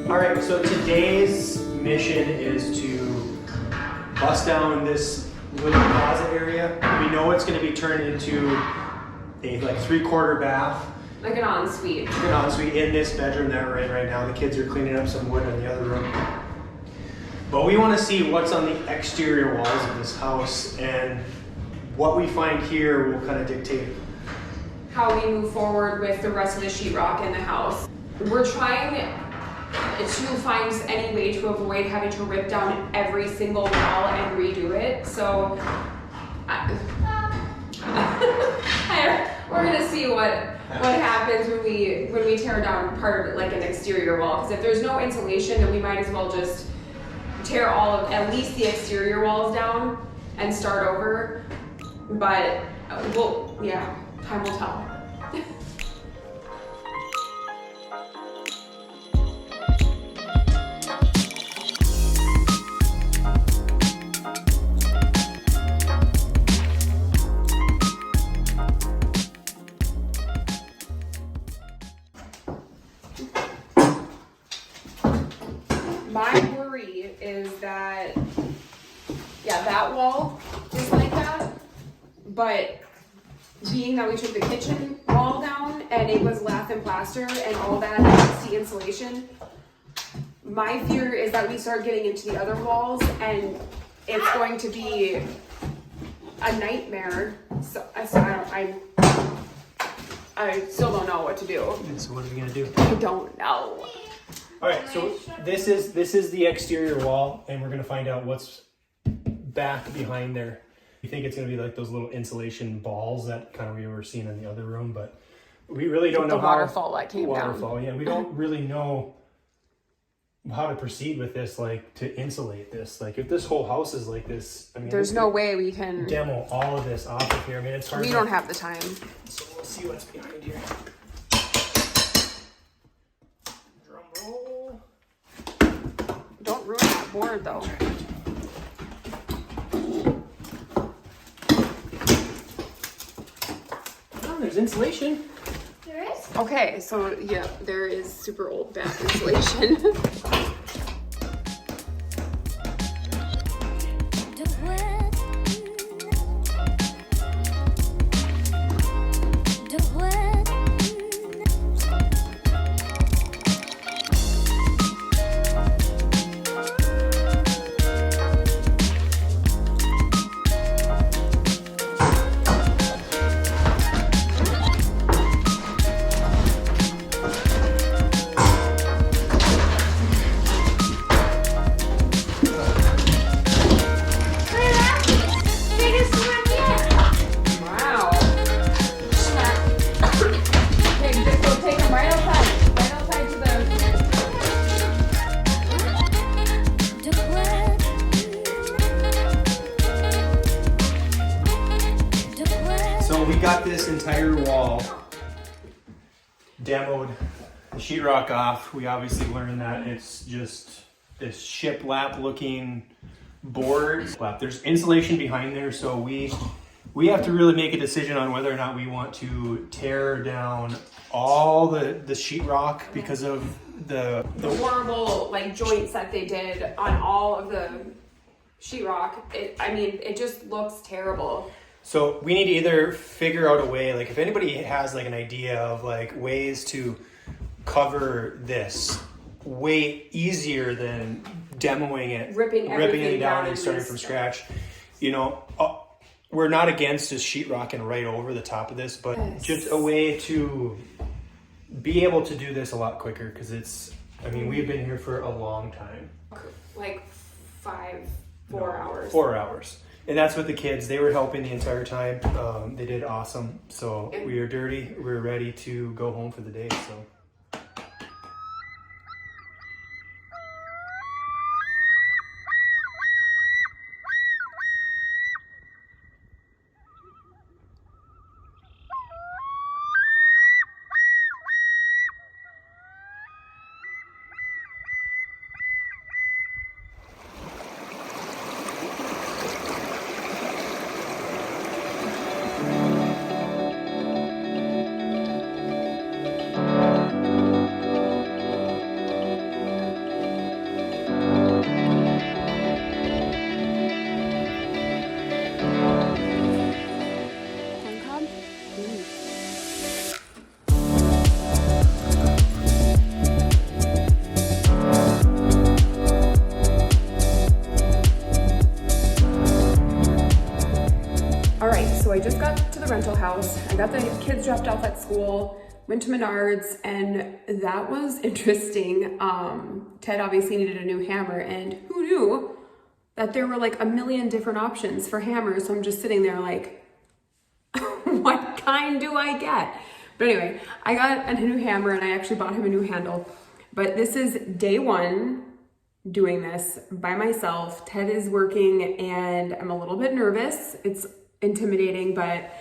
All right, so today's mission is to bust down this little closet area. We know it's going to be turned into a like 3/4 bath. Like an ensuite. Like an ensuite in this bedroom that we're in right now. The kids are cleaning up some wood in the other room. But we want to see what's on the exterior walls of this house, and what we find here will kind of dictate how we move forward with the rest of the sheetrock in the house. We're trying to find any way to avoid having to rip down every single wall and redo it. So we're gonna see what happens when we tear down part of it, like an exterior wall. Because if there's no insulation, then we might as well just tear at least the exterior walls down and start over. But time will tell. My worry is that, that wall is like that, but being that we took the kitchen wall down and it was lath and plaster and all that nasty insulation, my fear is that we start getting into the other walls and it's going to be a nightmare. So I still don't know what to do. So what are we gonna do? I don't know. All right, so this is the exterior wall, and we're gonna find out what's back behind there. We think it's gonna be like those little insulation balls that kind of we were seeing in the other room, but we really don't know the waterfall that came down. Yeah, we don't really know how to proceed with this, like to insulate this. Like if this whole house is like this, I mean, there's no way we can demo all of this off of here. I mean, it's hard. We don't have the time. So we'll see what's behind here. Drum roll. Don't ruin that board though. Oh, there's insulation. There is? Okay, so yeah, there is super old bath insulation. We got this entire wall demoed, the sheetrock off. We obviously learned that it's just this shiplap looking board. There's insulation behind there, so we have to really make a decision on whether or not we want to tear down all the sheetrock because of the horrible like joints that they did on all of the sheetrock. It just looks terrible. So we need to either figure out a way, like if anybody has like an idea of like ways to cover this way easier than demoing it, ripping it down and starting from scratch. You know, we're not against just sheetrocking right over the top of this, but just a way to be able to do this a lot quicker, because we've been here for a long time. Like 4 hours. 4 hours. And that's with the kids. They were helping the entire time. They did awesome. So we are dirty. We're ready to go home for the day. So. rental house. I got the kids dropped off at school, went to Menards, and that was interesting. Ted obviously needed a new hammer, and who knew that there were like a million different options for hammers. So I'm just sitting there like, what kind do I get? But anyway, I got a new hammer and I actually bought him a new handle. But this is day one doing this by myself. Ted is working and I'm a little bit nervous. It's intimidating, but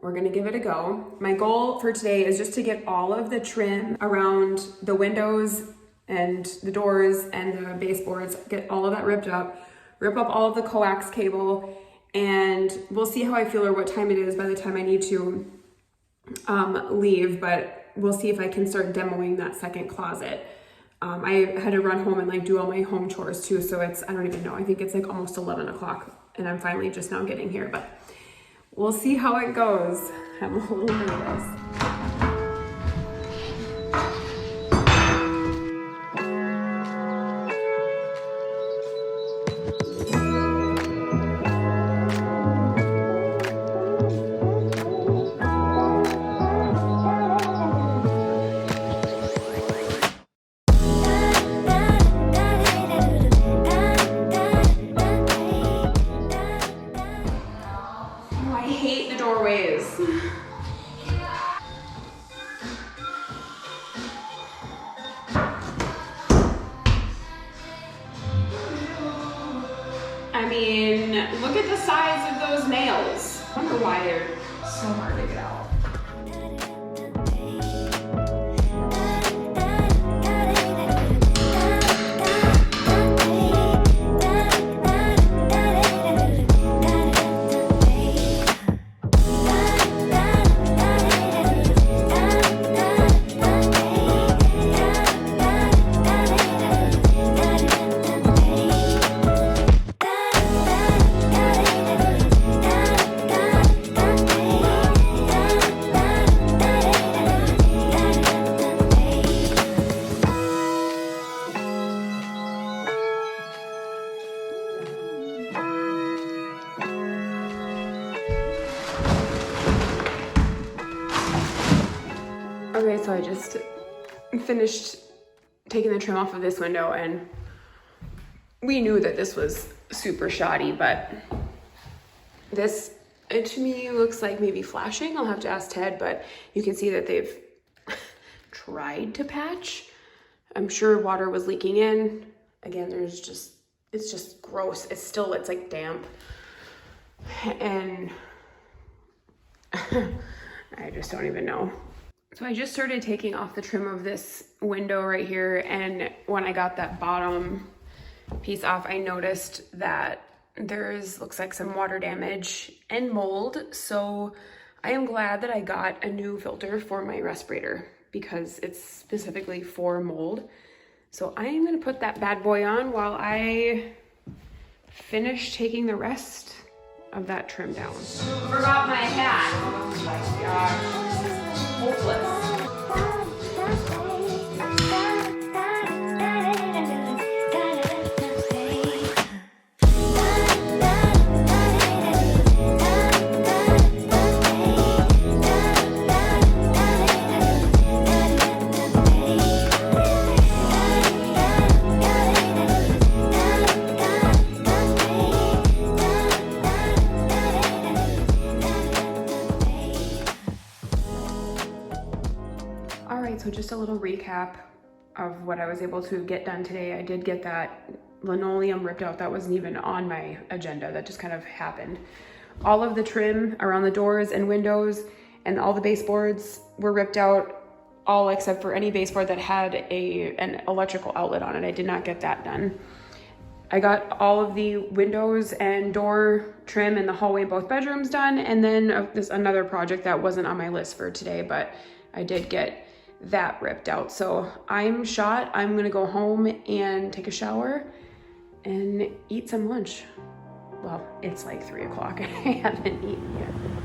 we're gonna give it a go. My goal for today is just to get all of the trim around the windows and the doors and the baseboards, get all of that ripped up, rip up all of the coax cable, and we'll see how I feel or what time it is by the time I need to leave, but we'll see if I can start demoing that second closet. I had to run home and like do all my home chores too, so it's, I don't even know, I think it's like almost 11 o'clock and I'm finally just now getting here, but we'll see how it goes. I'm a little nervous. I mean, look at the size of those nails. I wonder why they're so hard to get out. Okay, so I just finished taking the trim off of this window, and we knew that this was super shoddy, but this, it to me looks like maybe flashing. I'll have to ask Ted, but you can see that they've tried to patch. I'm sure water was leaking in. Again, there's just, it's just gross. It's still, it's like damp. And I just don't even know. So I just started taking off the trim of this window right here, and when I got that bottom piece off, I noticed that there's, looks like some water damage and mold. So I am glad that I got a new filter for my respirator because it's specifically for mold. So I am gonna put that bad boy on while I finish taking the rest of that trim down. Forgot my hat. Oh my gosh. Hopeless. So just a little recap of what I was able to get done today. I did get that linoleum ripped out. That wasn't even on my agenda. That just kind of happened. All of the trim around the doors and windows and all the baseboards were ripped out, all except for any baseboard that had an electrical outlet on it. I did not get that done. I got all of the windows and door trim in the hallway, both bedrooms done. And then this another project that wasn't on my list for today, but I did get that ripped out. So I'm shot. I'm gonna go home and take a shower and eat some lunch. Well, it's like 3 o'clock and I haven't eaten yet.